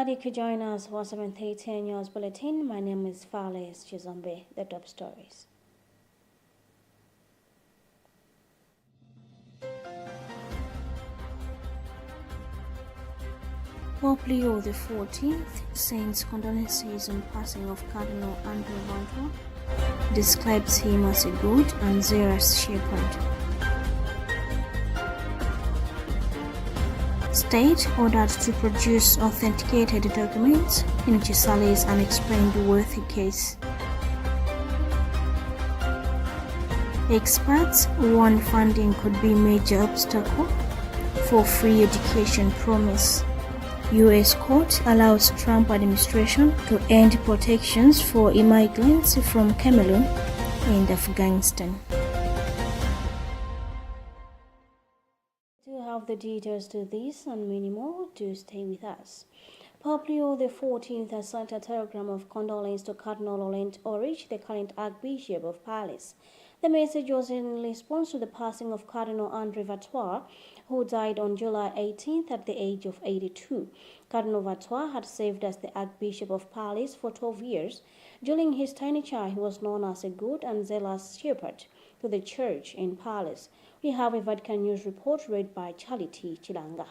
Glad you could join us for 7:30 News Bulletin. My name is Fales Chizombe. The top stories. Pope Leo XIV sends condolences on passing of Cardinal Andrew Luntha, describes him as a good and zealous shepherd. State ordered to produce authenticated documents in Chisale's unexplained worthy case. Experts warn funding could be major obstacle for free education promise. U.S. court allows Trump administration to end protections for immigrants from Cameroon and Afghanistan. To have the details to this and many more, do stay with us. Pope Leo XIV has sent a telegram of condolence to Cardinal Laurent Orich, the current Archbishop of Paris. The message was in response to the passing of Cardinal André Vatois, who died on July 18th at the age of 82. Cardinal Vatois had served as the Archbishop of Paris for 12 years. During his tenure, he was known as a good and zealous shepherd to the Church in Paris. We have a Vatican News report read by Charity Chilanga.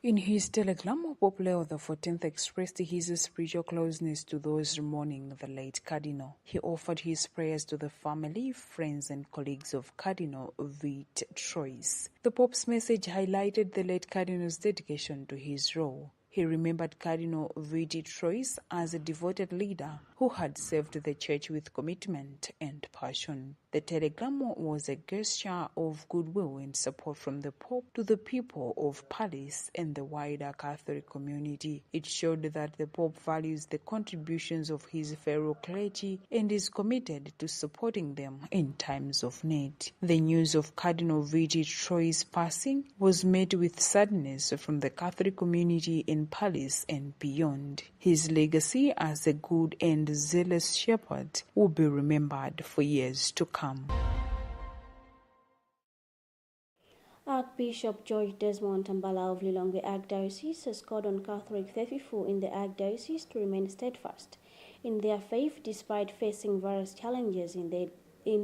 In his telegram, Pope Leo XIV expressed his spiritual closeness to those mourning the late Cardinal. He offered his prayers to the family, friends and colleagues of Cardinal Vit-Trois. The Pope's message highlighted the late Cardinal's dedication to his role. He remembered Cardinal Vit-Trois as a devoted leader who had served the Church with commitment and passion. The telegram was a gesture of goodwill and support from the Pope to the people of Paris and the wider Catholic community. It showed that the Pope values the contributions of his fellow clergy and is committed to supporting them in times of need. The news of Cardinal Vit-Trois' passing was met with sadness from the Catholic community in Paris and beyond. His legacy as a good and zealous shepherd will be remembered for years to come. Archbishop George Desmond Tambala of Lilongwe Archdiocese has called on Catholic faithful in the Archdiocese to remain steadfast in their faith despite facing various challenges in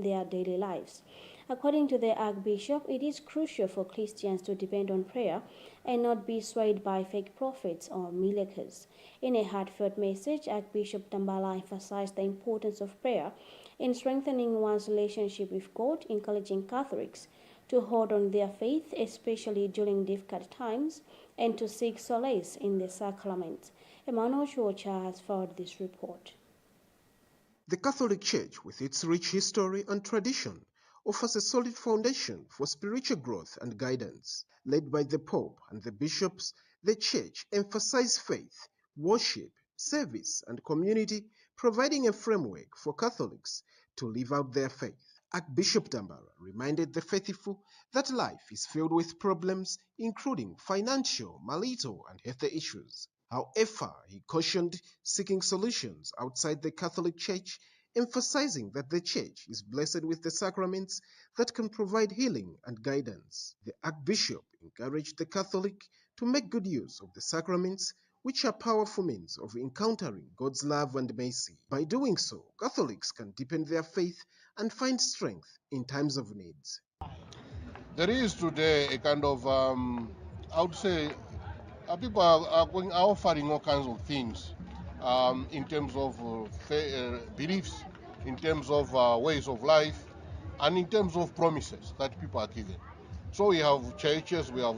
their daily lives. According to the Archbishop, it is crucial for Christians to depend on prayer and not be swayed by fake prophets or miracles. In a heartfelt message, Archbishop Tambala emphasized the importance of prayer in strengthening one's relationship with God, encouraging Catholics to hold on their faith, especially during difficult times, and to seek solace in the sacraments. Emmanuel Chocha has forwarded this report. The Catholic Church, with its rich history and tradition, offers a solid foundation for spiritual growth and guidance. Led by the Pope and the bishops, the Church emphasizes faith, worship, service, and community, providing a framework for Catholics to live out their faith. Archbishop Tambara reminded the faithful that life is filled with problems, including financial, marital, and health issues. However, he cautioned seeking solutions outside the Catholic Church, emphasizing that the Church is blessed with the sacraments that can provide healing and guidance. The Archbishop encouraged the Catholic to make good use of the sacraments, which are powerful means of encountering God's love and mercy. By doing so, Catholics can deepen their faith and find strength in times of needs. There is today a kind of, I would say, people are offering all kinds of things in terms of beliefs, in terms of ways of life, and in terms of promises that people are given. So we have churches, we have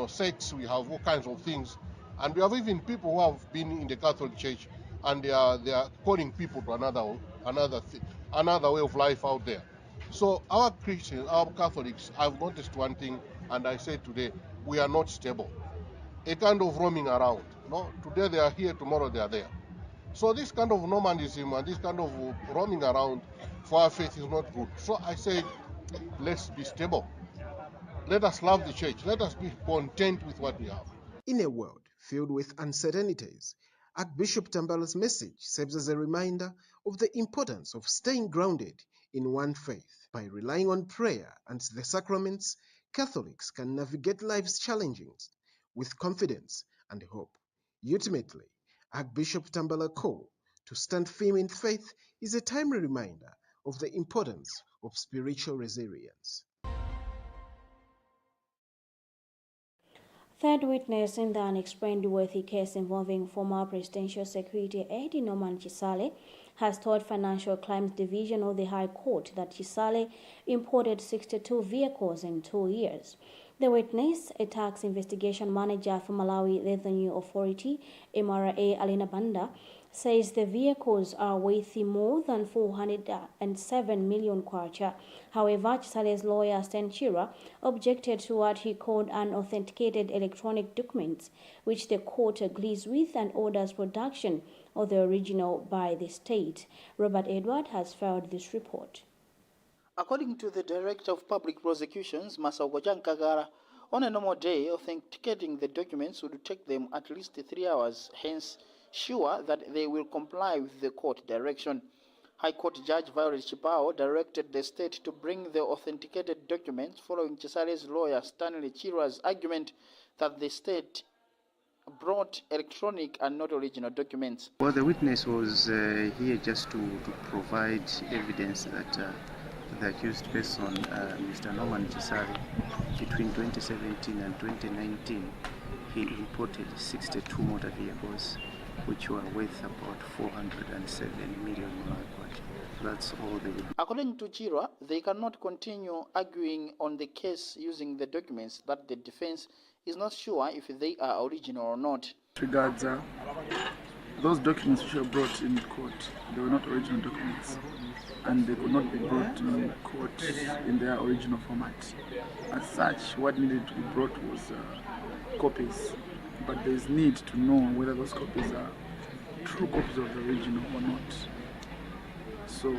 sects, we have all kinds of things, and we have even people who have been in the Catholic Church and they are calling people to another way of life out there. So our Christians, our Catholics, I've noticed one thing, and I say today, we are not stable. A kind of roaming around. No, today they are here, tomorrow they are there. So this kind of nomadism and this kind of roaming around for our faith is not good. So I say, let's be stable. Let us love the church. Let us be content with what we have. In a world filled with uncertainties, Archbishop Tambala's message serves as a reminder of the importance of staying grounded in one faith. By relying on prayer and the sacraments, Catholics can navigate life's challenges with confidence and hope. Ultimately, Archbishop Tambala call to stand firm in faith is a timely reminder of the importance of spiritual resilience. Third witness in the unexplained worthy case involving former presidential security aide Norman Chisale has told Financial Crimes Division of the High Court that Chisale imported 62 vehicles in 2 years. The witness, a tax investigation manager for Malawi Revenue Authority, MRA Alina Banda, says the vehicles are worth more than 407 million kwacha. However, Chisale's lawyer Stenchira objected to what he called unauthenticated electronic documents, which the court agrees with and orders production of the original by the state. Robert Edward has filed this report. According to the Director of Public Prosecutions, Masauko Kagara, on a normal day, authenticating the documents would take them at least 3 hours, hence sure that they will comply with the court direction. High Court Judge Violet Chipao directed the state to bring the authenticated documents following Chisale's lawyer Stanley Chira's argument that the state brought electronic and not original documents. Well, the witness was here just to provide evidence that the accused person, Mr. Norman Chisale, between 2017 and 2019, he imported 62 motor vehicles, which were worth about 407 million kwacha. That's all they would. According to Chira, they cannot continue arguing on the case using the documents that the defense is not sure if they are original or not. Regards those documents which were brought in court, they were not original documents, and they could not be brought in court in their original format. As such, what needed to be brought was copies, but there is need to know whether those copies are true copies of the original or not. So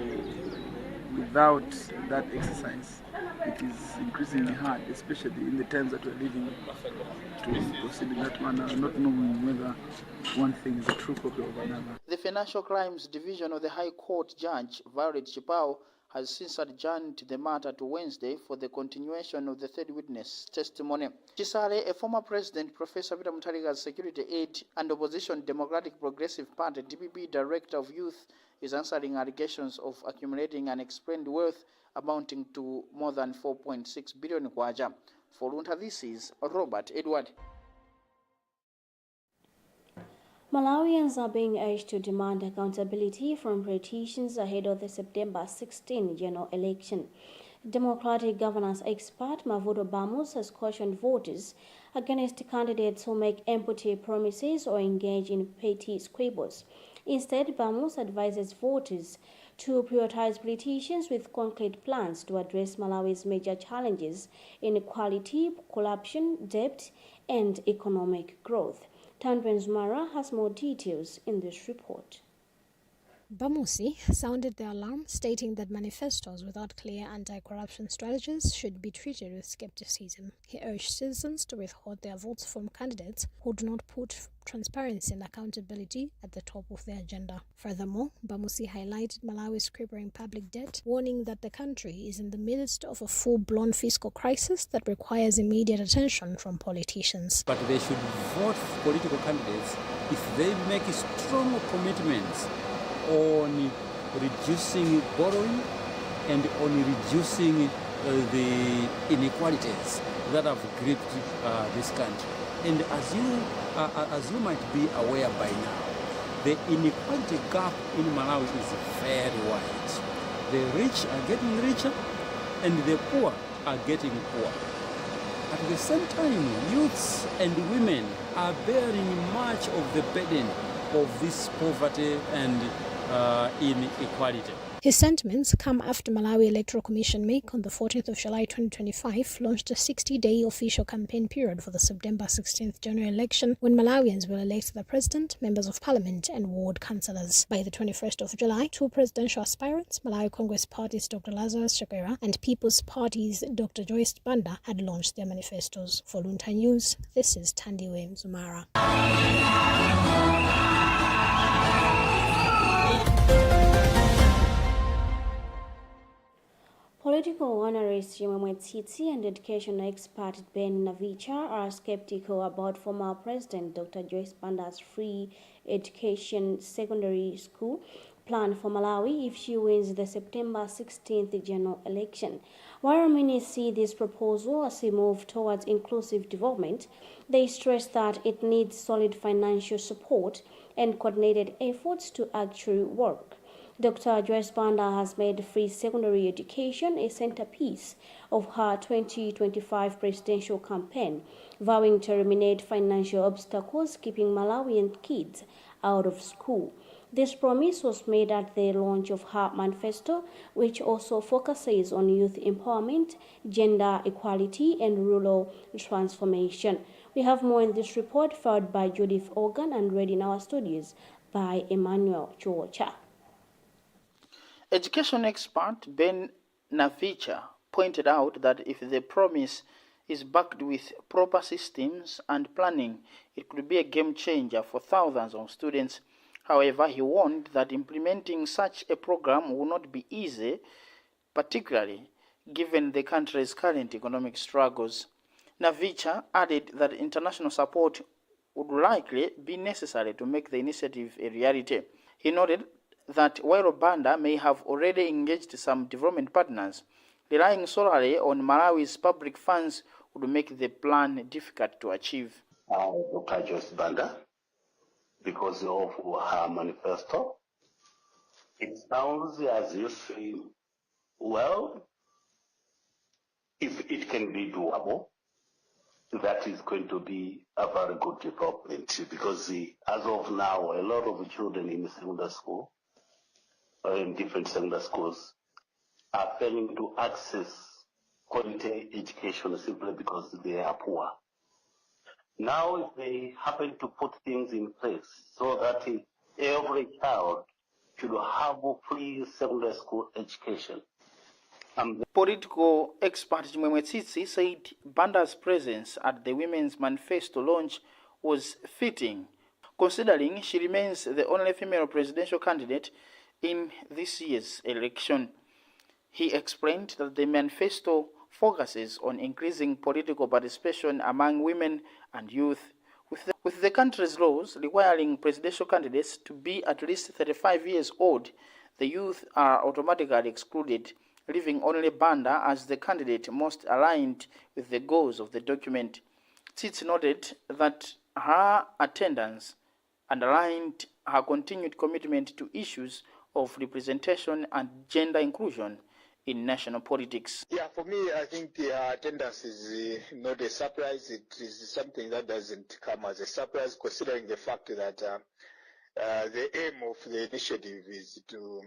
without that exercise, it is increasingly hard, especially in the times that we're living, to proceed in that manner, not knowing whether one thing is a true copy of another. The Financial Crimes Division of the High Court Judge Violet Chipao has since adjourned the matter to Wednesday for the continuation of the third witness testimony. Chisale, a former president, Professor Peter Mutharika's security aide, and opposition Democratic Progressive Party DPP Director of Youth, is answering allegations of accumulating unexplained wealth amounting to more than 4.6 billion kwacha. For Luntha, this is Robert Edward. Malawians are being urged to demand accountability from politicians ahead of the September 16 general election. Democratic governance expert Mavuto Bamus has cautioned voters against candidates who make empty promises or engage in petty squabbles. Instead, Bamus advises voters to prioritize politicians with concrete plans to address Malawi's major challenges: inequality, corruption, debt, and economic growth. Tanven Zumara has more details in this report. Bamusi sounded the alarm, stating that manifestos without clear anti-corruption strategies should be treated with skepticism. He urged citizens to withhold their votes from candidates who do not put transparency and accountability at the top of their agenda. Furthermore, Bamusi highlighted Malawi's crippling public debt, warning that the country is in the midst of a full-blown fiscal crisis that requires immediate attention from politicians. But they should vote for political candidates if they make strong commitments on reducing borrowing and on reducing the inequalities that have gripped this country. And as you might be aware by now, the inequality gap in Malawi is very wide. The rich are getting richer and the poor are getting poorer. At the same time, youths and women are bearing much of the burden of this poverty and inequality. His sentiments come after Malawi Electoral Commission MAC on the 14th of July 2025 launched a 60-day official campaign period for the September 16th general election, when Malawians will elect the president, members of parliament and ward councillors. By the 21st of July, two presidential aspirants, Malawi Congress Party's Dr. Lazarus Chakwera and People's Party's Dr. Joyce Banda, had launched their manifestos. For Luntha News, this is Tandiwe Zumara. Political political analyst Tsitsi and education expert Ben Navicha are skeptical about former President Dr. Joyce Banda's free education secondary school plan for Malawi if she wins the September 16th general election. While many see this proposal as a move towards inclusive development, they stress that it needs solid financial support and coordinated efforts to actually work. Dr. Joyce Banda has made free secondary education a centerpiece of her 2025 presidential campaign, vowing to eliminate financial obstacles keeping Malawian kids out of school. This promise was made at the launch of her manifesto, which also focuses on youth empowerment, gender equality, and rural transformation. We have more in this report, filed by Judith Organ and read in our studios by Emmanuel Chocha. Education expert Ben Navicha pointed out that if the promise is backed with proper systems and planning, it could be a game changer for thousands of students. However, he warned that implementing such a program will not be easy, particularly given the country's current economic struggles. Navicha added that international support would likely be necessary to make the initiative a reality. He noted that while Banda may have already engaged some development partners, relying solely on Malawi's public funds would make the plan difficult to achieve. Dr. Joyce Banda, because of her manifesto, it sounds as if, well, if it can be doable, that is going to be a very good development, because as of now, a lot of children in secondary school, or in different secondary schools, are failing to access quality education simply because they are poor. Now, if they happen to put things in place so that every child should have free secondary school education. Political expert Tsitsi said Banda's presence at the Women's Manifesto launch was fitting, considering she remains the only female presidential candidate in this year's election. He explained that the manifesto focuses on increasing political participation among women and youth, with the country's laws requiring presidential candidates to be at least 35 years old. The youth are automatically excluded, leaving only Banda as the candidate most aligned with the goals of the document. Tsitsi noted that her attendance underlined her continued commitment to issues of representation and gender inclusion in national politics. Yeah, for me, I think the attendance is not a surprise. It is something that doesn't come as a surprise, considering the fact that the aim of the initiative is to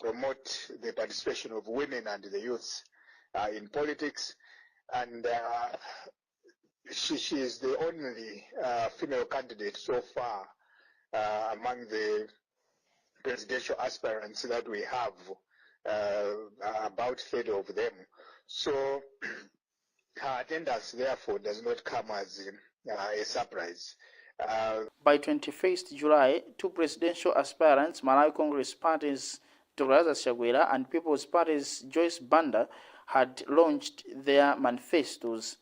promote the participation of women and the youths in politics. And she is the only female candidate so far among the presidential aspirants that we have, about 30 of them. So her attendance, therefore, does not come as a surprise. By 21st July, two presidential aspirants, Malawi Congress Party's Dr. Shagwera and People's Party's Joyce Banda, had launched their manifestos.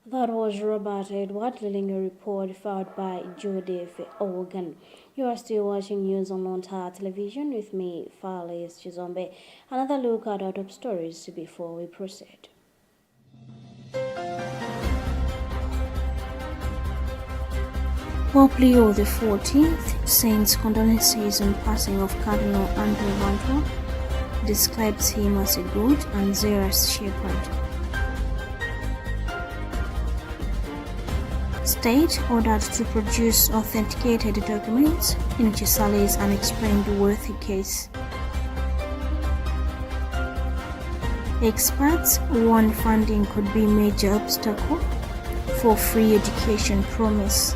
That was Robert Edward leading a report filed by Judith Organ. You are still watching news on Luntha television with me, Fales Chizombe. Another look at our top stories before we proceed. Pope Leo XIV sends condolences on passing of Cardinal Andrew Luntha, describes him as a good and zealous shepherd. State ordered to produce authenticated documents in Chisale's unexplained worthy case. Experts warn funding could be a major obstacle for free education promise.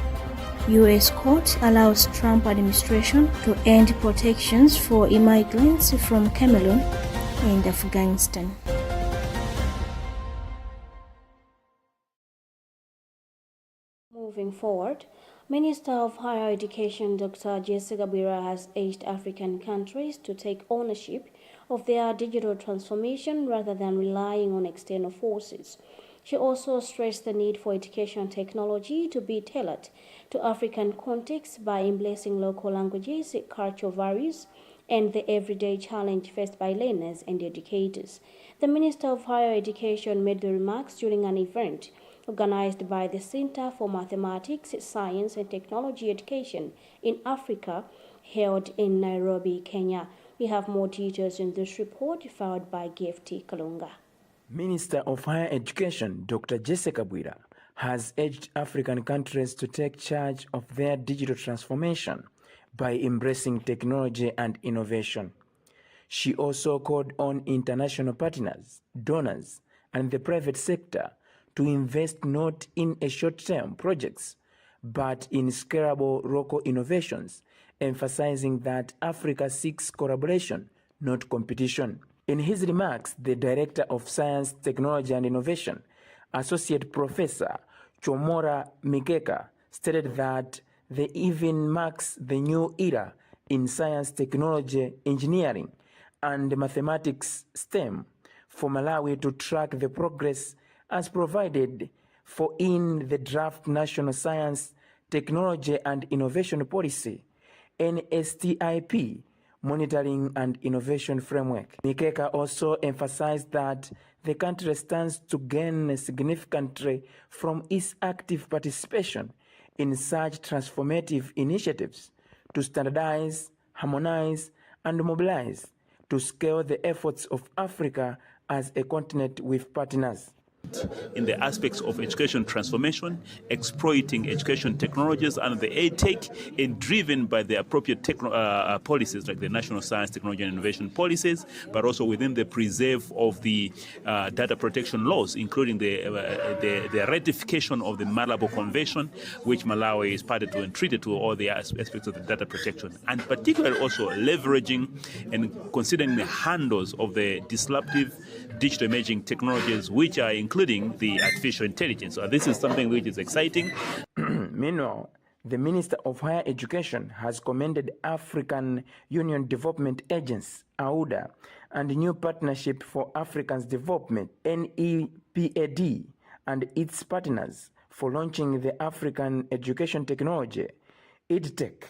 U.S. court allows Trump administration to end protections for immigrants from Cameroon and Afghanistan. Moving coming forward, Minister of Higher Education Dr. Jessica Bira has urged African countries to take ownership of their digital transformation rather than relying on external forces. She also stressed the need for education technology to be tailored to African contexts by embracing local languages, cultural values, and the everyday challenge faced by learners and educators. The Minister of Higher Education made the remarks during an event organized by the Center for Mathematics, Science and Technology Education in Africa, held in Nairobi, Kenya. We have more details in this report filed by Gifty Kalunga. Minister of Higher Education, Dr. Jessica Bwira, has urged African countries to take charge of their digital transformation by embracing technology and innovation. She also called on international partners, donors, and the private sector to invest not in short-term projects, but in scalable local innovations, emphasizing that Africa seeks collaboration, not competition. In his remarks, the Director of Science, Technology and Innovation, Associate Professor Chomora Mikeka, stated that the event marks the new era in science, technology, engineering, and mathematics STEM for Malawi to track the progress as provided for in the draft National Science, Technology and Innovation Policy, NSTIP, Monitoring and Innovation Framework. Mikeka also emphasized that the country stands to gain significantly from its active participation in such transformative initiatives to standardize, harmonize, and mobilize to scale the efforts of Africa as a continent with partners. In the aspects of education transformation, exploiting education technologies and the EdTech, and driven by the appropriate policies like the National Science, Technology and Innovation policies, but also within the preserve of the data protection laws, including the ratification of the Malabo Convention, which Malawi is party to and treated to all the aspects of the data protection, and particularly also leveraging and considering the handles of the disruptive digital emerging technologies, which are including the artificial intelligence. So this is something which is exciting. Meanwhile, the Minister of Higher Education has commended African Union Development Agency, AUDA, and New Partnership for Africa's Development, NEPAD, and its partners for launching the African Education Technology, EdTech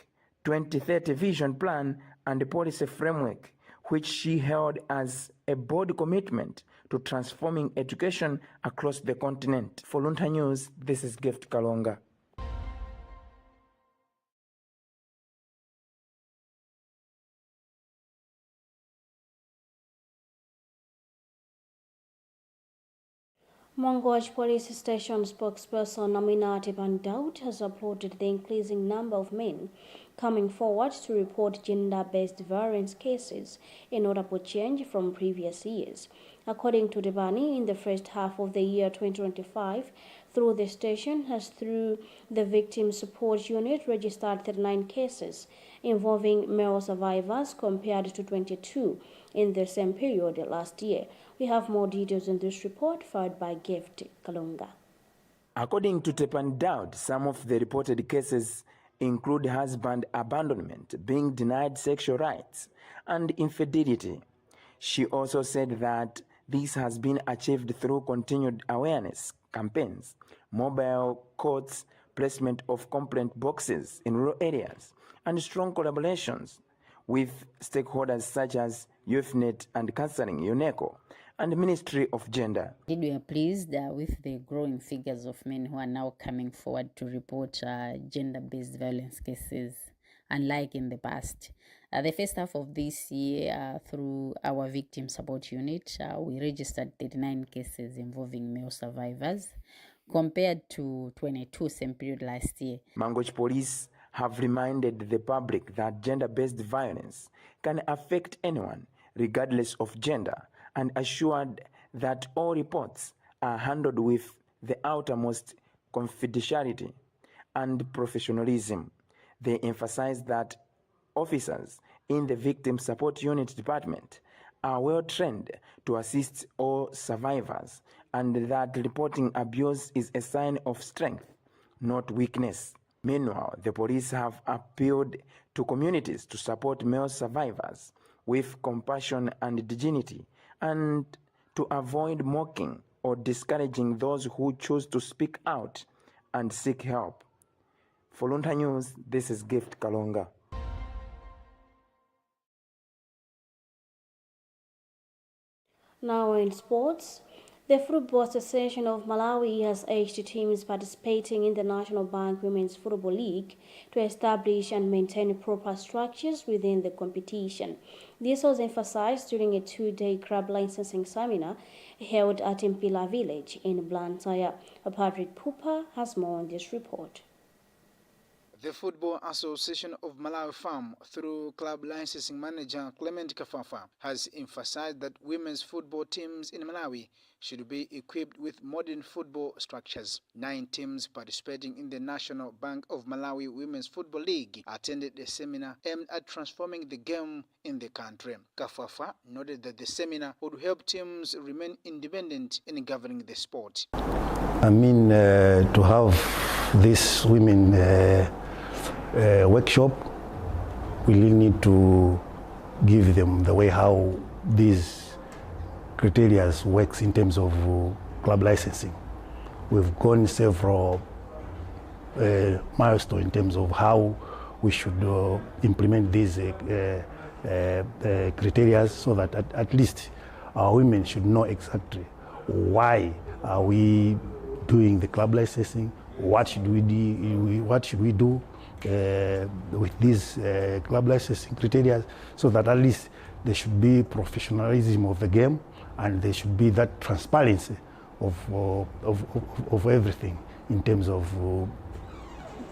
2030 Vision Plan and Policy Framework, which she held as a bold commitment to transforming education across the continent. For Luntha News, this is Gift Kalonga. Mongoj Police Station spokesperson Aminati Bandaut has applauded the increasing number of men coming forward to report gender-based violence cases, a notable change from previous years. According to Debani, in the first half of the year 2025, through the station has through the Victim Support Unit registered 39 cases involving male survivors compared to 22 in the same period last year. We have more details in this report filed by Gift Kalunga. According to Tepandaud, some of the reported cases include husband abandonment, being denied sexual rights, and infidelity. She also said that this has been achieved through continued awareness campaigns, mobile courts, placement of complaint boxes in rural areas, and strong collaborations with stakeholders such as YouthNet and Counseling, UNESCO, and Ministry of Gender. We are pleased with the growing figures of men who are now coming forward to report gender-based violence cases, unlike in the past. The first half of this year, through our Victim Support Unit, we registered 39 cases involving male survivors, compared to 22 same period last year. Mongoj Police have reminded the public that gender-based violence can affect anyone, regardless of gender, and assured that all reports are handled with the utmost confidentiality and professionalism. They emphasize that officers in the Victim Support Unit Department are well trained to assist all survivors, and that reporting abuse is a sign of strength, not weakness. Meanwhile, the police have appealed to communities to support male survivors with compassion and dignity, and to avoid mocking or discouraging those who choose to speak out and seek help. For Luntha News, this is Gift Kalonga. Now in sports, the Football Association of Malawi has urged teams participating in the National Bank Women's Football League to establish and maintain proper structures within the competition. This was emphasized during a two-day club licensing seminar held at Mpila Village in Blantyre. Patrick Pupa has more on this report. The Football Association of Malawi FAM, through club licensing manager Clement Kafafa, has emphasized that women's football teams in Malawi should be equipped with modern football structures. 9 teams participating in the National Bank of Malawi Women's Football League attended a seminar aimed at transforming the game in the country. Kafafa noted that the seminar would help teams remain independent in governing the sport. To have this women workshop, we really need to give them the way how these criteria works in terms of club licensing. We've gone several milestones in terms of how we should implement these criteria, so that at least our women should know exactly why are we doing the club licensing, what should we do with these club licensing criteria, so that at least there should be professionalism of the game, and there should be that transparency of everything in terms of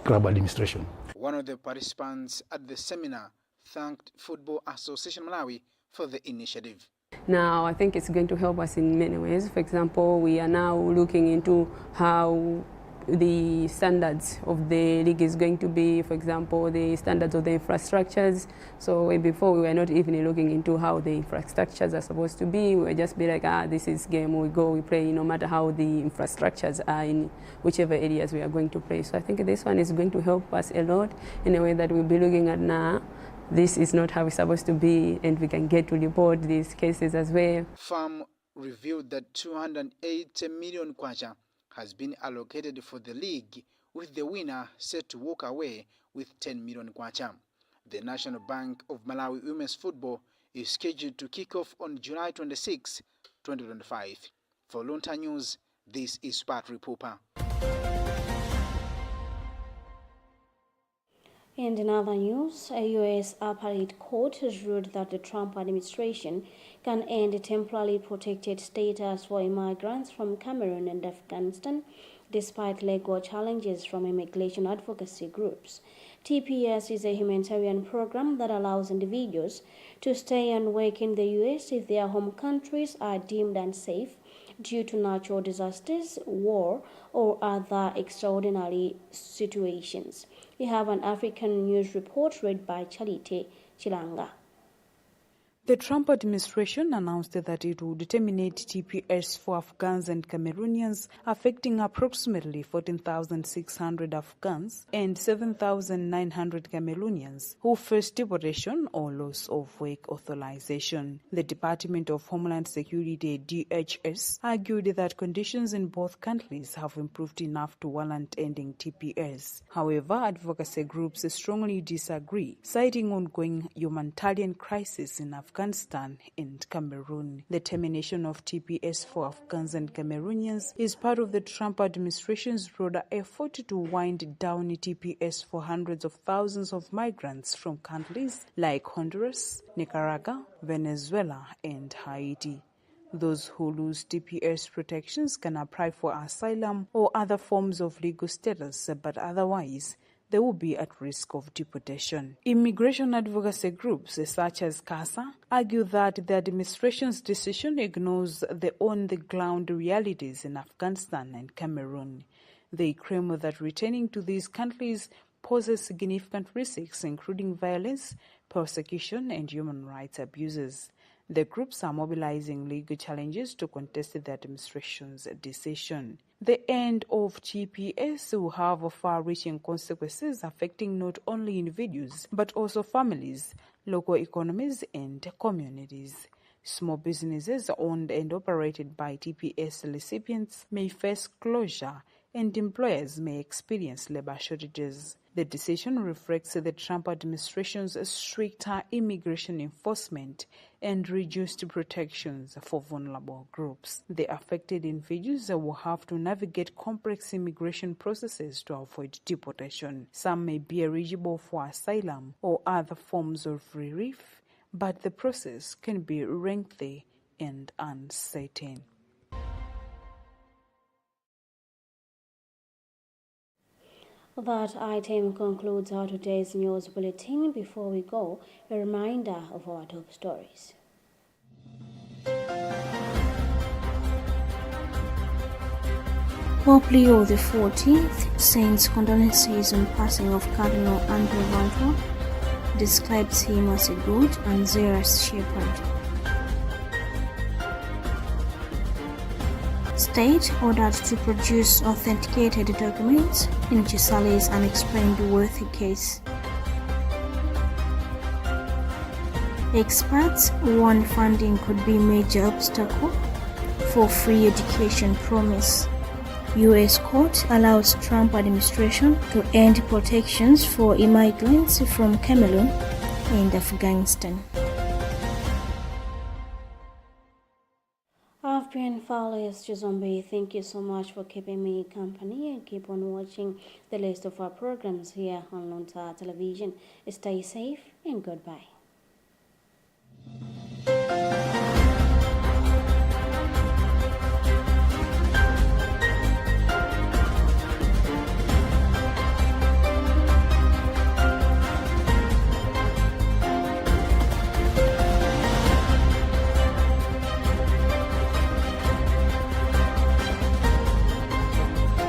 club administration. One of the participants at the seminar thanked Football Association Malawi for the initiative. Now, I think it's going to help us in many ways. For example, we are now looking into how the standards of the league is going to be, for example, the standards of the infrastructures. So before, we were not even looking into how the infrastructures are supposed to be. We would just be like, this is game, we go, we play, no matter how the infrastructures are in whichever areas we are going to play. So I think this one is going to help us a lot in a way that we'll be looking at now. This is not how it's supposed to be, and we can get to report these cases as well. FAM revealed that 280 million kwacha has been allocated for the league, with the winner set to walk away with 10 million kwacha. The National Bank of Malawi Women's Football is scheduled to kick off on July 26, 2025. For Luntha News, this is Patrick Pupa. And in other news, a U.S. appellate court has ruled that the Trump administration can end temporarily protected status for immigrants from Cameroon and Afghanistan, despite legal challenges from immigration advocacy groups. TPS is a humanitarian program that allows individuals to stay and work in the U.S. if their home countries are deemed unsafe due to natural disasters, war, or other extraordinary situations. We have an African news report read by Charite Chilanga. The Trump administration announced that it would terminate TPS for Afghans and Cameroonians, affecting approximately 14,600 Afghans and 7,900 Cameroonians who face deportation or loss of work authorization. The Department of Homeland Security, DHS, argued that conditions in both countries have improved enough to warrant ending TPS. However, advocacy groups strongly disagree, citing ongoing humanitarian crisis in Afghanistan and Cameroon. The termination of TPS for Afghans and Cameroonians is part of the Trump administration's broader effort to wind down TPS for hundreds of thousands of migrants from countries like Honduras, Nicaragua, Venezuela, and Haiti. Those who lose TPS protections can apply for asylum or other forms of legal status, but otherwise they will be at risk of deportation. Immigration advocacy groups such as CASA argue that the administration's decision ignores the on-the-ground realities in Afghanistan and Cameroon. They claim that returning to these countries poses significant risks, including violence, persecution, and human rights abuses. The groups are mobilizing legal challenges to contest the administration's decision. The end of TPS will have far-reaching consequences affecting not only individuals but also families, local economies and communities. Small businesses owned and operated by TPS recipients may face closure and employers may experience labor shortages. The decision reflects the Trump administration's stricter immigration enforcement and reduced protections for vulnerable groups. The affected individuals will have to navigate complex immigration processes to avoid deportation. Some may be eligible for asylum or other forms of relief, but the process can be lengthy and uncertain. That item concludes our today's news bulletin. Before we go, a reminder of our top stories. Pope Leo XIV sends condolences on passing of Cardinal Andrew Luntha, describes him as a good and zealous shepherd. State ordered to produce authenticated documents in Chisale's unexplained worthy case. Experts warn funding could be a major obstacle for free education promise. U.S. court allows Trump administration to end protections for immigrants from Cameroon and Afghanistan. I've been Fowler's Chizombe. Thank you so much for keeping me company and keep on watching the list of our programs here on Luntha Television. Stay safe and goodbye.